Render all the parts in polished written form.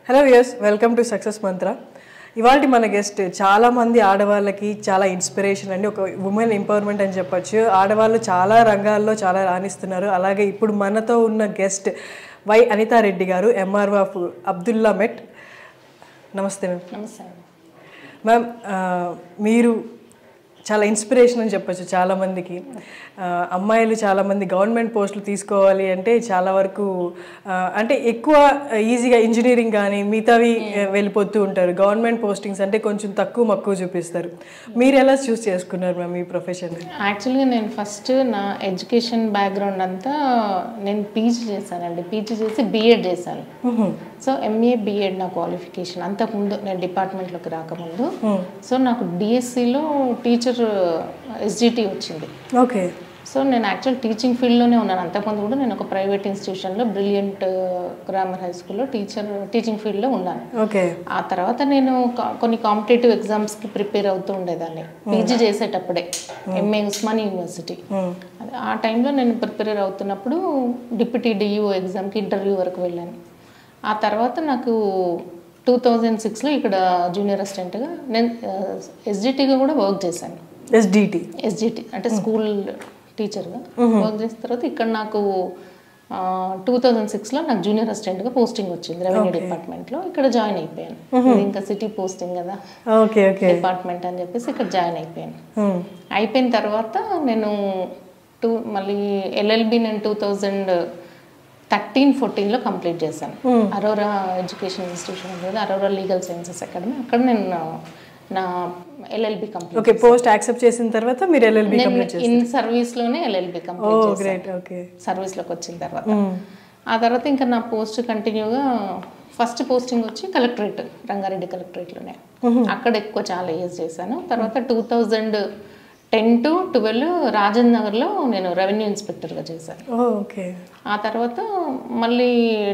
Hello viewers, welcome to success మంత్ర. ఇవాళ మన guest చాలామంది ఆడవాళ్ళకి చాలా ఇన్స్పిరేషన్ అండి. ఒక ఉమెన్ ఎంపవర్మెంట్ అని చెప్పొచ్చు. ఆడవాళ్ళు చాలా రంగాల్లో చాలా రాణిస్తున్నారు. అలాగే ఇప్పుడు మనతో ఉన్న గెస్ట్ వై అనితారెడ్డి గారు, ఎంఆర్ఓ ఆఫ్ అబ్దుల్లా మెట్. నమస్తే మ్యామ్. నమస్తే మ్యామ్. మీరు చాలా ఇన్స్పిరేషన్ అని చెప్పచ్చు చాలామందికి. అమ్మాయిలు చాలామంది గవర్నమెంట్ పోస్టులు తీసుకోవాలి అంటే చాలా వరకు అంటే ఎక్కువ ఈజీగా ఇంజనీరింగ్ కానీ మిగతావి వెళ్ళిపోతూ ఉంటారు. గవర్నమెంట్ పోస్టింగ్స్ అంటే కొంచెం మక్కువ చూపిస్తారు. మీరు ఎలా చూస్ చేసుకున్నారు మ్యామ్ ఈ ప్రొఫెషన్? యాక్చువల్గా నేను ఫస్ట్ నా ఎడ్యుకేషన్ బ్యాక్గ్రౌండ్ అంతా నేను పీజీ చేశానండి. పీజీ చేసి బీఎడ్ చేశాను. సో ఎంఏ బీఎడ్ నా క్వాలిఫికేషన్. అంతకుముందు నేను డిపార్ట్మెంట్లోకి రాకముందు సో నాకు డిఎస్సిలో టీచర్ ఎస్జిటి వచ్చింది. ఓకే. సో నేను యాక్చువల్ టీచింగ్ ఫీల్డ్లోనే ఉన్నాను. అంతకుముందు కూడా నేను ఒక ప్రైవేట్ ఇన్స్టిట్యూషన్లో బ్రిలియంట్ గ్రామర్ హై స్కూల్లో టీచింగ్ ఫీల్డ్లో ఉన్నాను. ఓకే. ఆ తర్వాత నేను కొన్ని కాంపిటేటివ్ ఎగ్జామ్స్కి ప్రిపేర్ అవుతూ ఉండేదాన్ని పీజీ చేసేటప్పుడే. MA Osman university. ఆ టైంలో నేను ప్రిపేర్ అవుతున్నప్పుడు డిప్యూటీ డిఈఓ ఎగ్జామ్కి ఇంటర్వ్యూ వరకు వెళ్ళాను. ఆ తర్వాత నాకు 2006లో ఇక్కడ జూనియర్ అసిస్టెంట్గా నేను ఎస్జిటిగా కూడా వర్క్ చేశాను. ఎస్జిటి అంటే స్కూల్ టీచర్గా వర్క్ చేసిన తర్వాత ఇక్కడ నాకు 2006లో నాకు జూనియర్ అసిస్టెంట్గా పోస్టింగ్ వచ్చింది రెవెన్యూ డిపార్ట్మెంట్లో. ఇక్కడ జాయిన్ అయిపోయాను. ఇంకా సిటీ పోస్టింగ్ కదా డిపార్ట్మెంట్ అని చెప్పేసి ఇక్కడ జాయిన్ అయిపోయాను. అయిపోయిన తర్వాత నేను మళ్ళీ ఎల్ఎల్బి నేను 2013-14లో కంప్లీట్ చేశాను. అరోరా ఎడ్యుకేషన్ ఇన్స్టిట్యూషన్ ఉంది, అరోరా లీగల్ సైన్సెస్ అకాడమీ. అక్కడ నేను నా LLB complete. Okay. Post accept చేసిన తర్వాత మీరు ఎల్ఎల్బి కంప్లీట్ చేశారు? ఇన్ సర్వీస్లోనే ఎల్ఎల్బి కంప్లీట్ చేశాను. ఓకే. సర్వీస్లోకి వచ్చిన తర్వాత ఆ తర్వాత ఇంకా నా పోస్ట్ కంటిన్యూగా ఫస్ట్ పోస్టింగ్ వచ్చి కలెక్టరేట్, రంగారెడ్డి కలెక్టరేట్లోనే. అక్కడ ఎక్కువ చాలా ఇయర్స్ చేశాను. తర్వాత 2010-12 రాజేంద్ర నగర్లో నేను రెవెన్యూ ఇన్స్పెక్టర్గా చేశాను. ఓకే. ఆ తర్వాత మళ్ళీ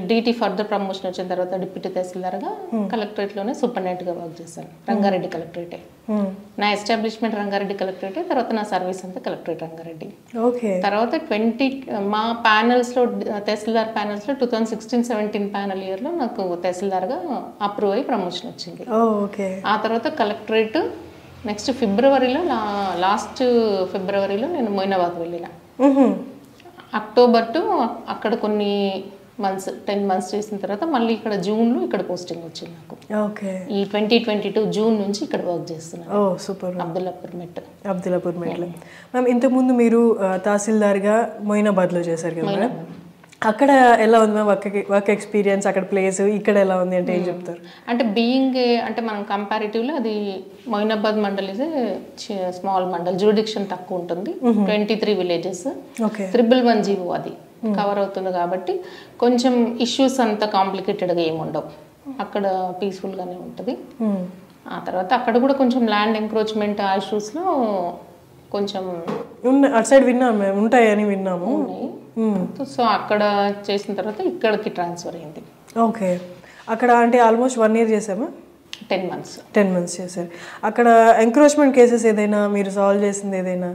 డీటీ ఫర్దర్ ప్రమోషన్ వచ్చిన తర్వాత డిప్యూటీ తహసీల్దార్గా కలెక్టరేట్లోనే సూపరింటెండెంట్గా వర్క్ చేశాను. రంగారెడ్డి కలెక్టరేటే నా ఎస్టాబ్లిష్మెంట్. రంగారెడ్డి కలెక్టరేటే. తర్వాత నా సర్వీస్ అంతా కలెక్టరేట్ రంగారెడ్డి. ఓకే. తర్వాత మా ప్యానల్స్లో తహసీల్దార్ ప్యానల్స్లో 2016-17 ప్యానల్ ఇయర్లో నాకు తహసీల్దార్గా అప్రూవ్ అయ్యి ప్రమోషన్ వచ్చింది. ఓకే. ఆ తర్వాత కలెక్టరేట్ నెక్స్ట్ ఫిబ్రవరిలో లాస్ట్ ఫిబ్రవరిలో నేను మొయినాబాద్ వెళ్ళిన. అక్టోబర్ టు అక్కడ కొన్ని మంత్స్ 10 months చేసిన తర్వాత మళ్ళీ ఇక్కడ జూన్లో ఇక్కడ పోస్టింగ్ వచ్చింది నాకు. ఓకే. ఈ 2022 జూన్ నుంచి ఇక్కడ వర్క్ చేస్తున్నాను. సూపర్. అబ్దుల్లాపూర్ మెట్లో. మ్యామ్, ఇంతకుముందు మీరు తహసీల్దార్గా మొయినాబాద్లో చేశారు కదా మేడం, అక్కడ ఎలా ఉంది మ్యామ్ వర్క్ ఎక్స్పీరియన్స్? అక్కడ ప్లేస్ ఇక్కడ ఎలా ఉంది అంటే ఏం చెప్తారు? అంటే అంటే మనం కంపారిటివ్లో అది Moinabad mandal is small mandal, jurisdiction తక్కువ ఉంటుంది. 23 villages, 111 జీవో అది కవర్ అవుతుంది కాబట్టి కొంచెం ఇష్యూస్ అంత కాంప్లికేటెడ్గా ఏముండవు. అక్కడ పీస్ఫుల్గానే ఉంటుంది. ఆ తర్వాత అక్కడ కూడా కొంచెం ల్యాండ్ ఎంక్రోచ్మెంట్ ఆ ఇష్యూస్లో కొంచెం అటు సైడ్ విన్నాము మేము, ఉంటాయని విన్నాము. సో అక్కడ చేసిన తర్వాత ఇక్కడికి ట్రాన్స్ఫర్ అయింది. ఓకే. అక్కడ అంటే ఆల్మోస్ట్ 1 year చేసామా? 10 months చేశారు. అక్కడ ఎంక్రోచ్మెంట్ కేసెస్ ఏదైనా మీరు సాల్వ్ చేసింది ఏదైనా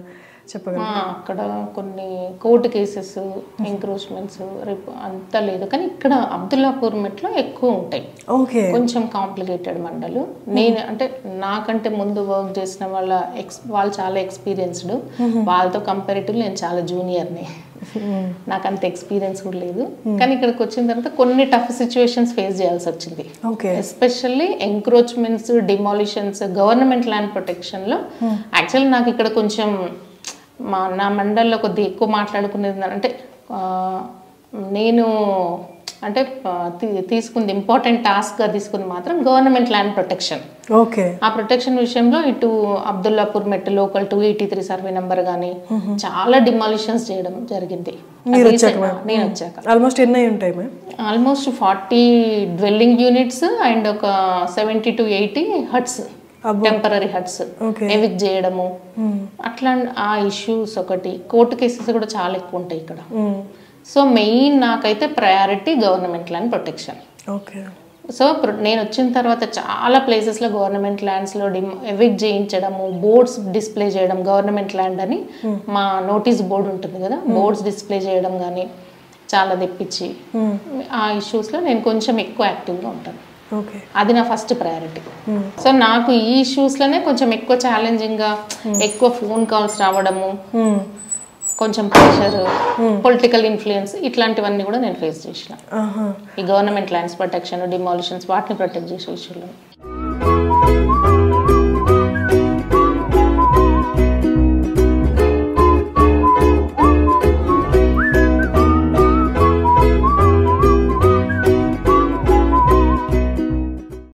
చెప్పగలరా? అక్కడ కొన్ని కోర్టు కేసెస్ ఎంక్రోచ్మెంట్స్ అంత లేదు, కానీ ఇక్కడ అబ్దుల్లాపూర్ మెట్లో ఎక్కువ ఉంటాయి. ఓకే. కొంచెం కాంప్లికేటెడ్ మండలు. నేను అంటే నాకంటే ముందు వర్క్ చేసిన వాళ్ళు చాలా ఎక్స్పీరియన్స్డ్. వాళ్ళతో కంపారిటివ్లీ నేను చాలా జూనియర్ని. నాకు అంత ఎక్స్పీరియన్స్ కూడా లేదు. కానీ ఇక్కడికి వచ్చిన తర్వాత కొన్ని టఫ్ సిచ్యువేషన్స్ ఫేస్ చేయాల్సి వచ్చింది. Especially encroachments, demolitions, government land ప్రొటెక్షన్లో. యాక్చువల్లీ నాకు ఇక్కడ కొంచెం నా మండల్లో కొద్దిగా ఎక్కువ మాట్లాడుకునేది అంటే నేను అంటే తీసుకుంది ఇంపార్టెంట్ టాస్క్గా తీసుకుంది మాత్రం గవర్నమెంట్ ల్యాండ్ ప్రొటెక్షన్. ఓకే. ఆ ప్రొటెక్షన్ విషయంలో ఇటు అబ్దుల్లాపూర్ మెట్ లోకల్ 283 సర్వే నెంబర్ కానీ చాలా డిమాలిషన్స్ చేయడం జరిగింది. నేను వచ్చాక ఆల్మోస్ట్ ఎన్ని ఉంటాయి ma'am? Almost 40 dwelling units and ఒక 70 to 80 huts, temporary huts evict చేయడము. అట్లా ఆ ఇష్యూస్ ఒకటి. కోర్టు కేసెస్ కూడా చాలా ఎక్కువ ఉంటాయి ఇక్కడ. సో మెయిన్ నాకైతే priority government land protection. Okay. So నేను వచ్చిన తర్వాత చాలా ప్లేసెస్లో గవర్నమెంట్ ల్యాండ్స్లో ఎవిక్ట్ చేయించడము, బోర్డ్స్ డిస్ప్లే చేయడం, గవర్నమెంట్ ల్యాండ్ అని మా నోటీస్ బోర్డు ఉంటుంది కదా, బోర్డ్స్ డిస్ప్లే చేయడం కానీ, చాలా తెప్పించి ఆ ఇష్యూస్లో నేను కొంచెం ఎక్కువ యాక్టివ్గా ఉంటాను. ఓకే, అది నా ఫస్ట్ ప్రయారిటీ. సో నాకు ఈ ఇష్యూస్లోనే కొంచెం ఎక్కువ ఛాలెంజింగ్గా ఎక్కువ ఫోన్ కాల్స్ రావడము, కొంచెం ప్రెషర్, పొలిటికల్ ఇన్ఫ్లుయెన్స్, ఇట్లాంటివన్నీ కూడా నేను ఫేస్ చేసిన. ఈ గవర్నమెంట్ ల్యాండ్స్ ప్రొటెక్షన్, డిమాలిషన్స్, వాటిని ప్రొటెక్ట్ చేసే విషయంలో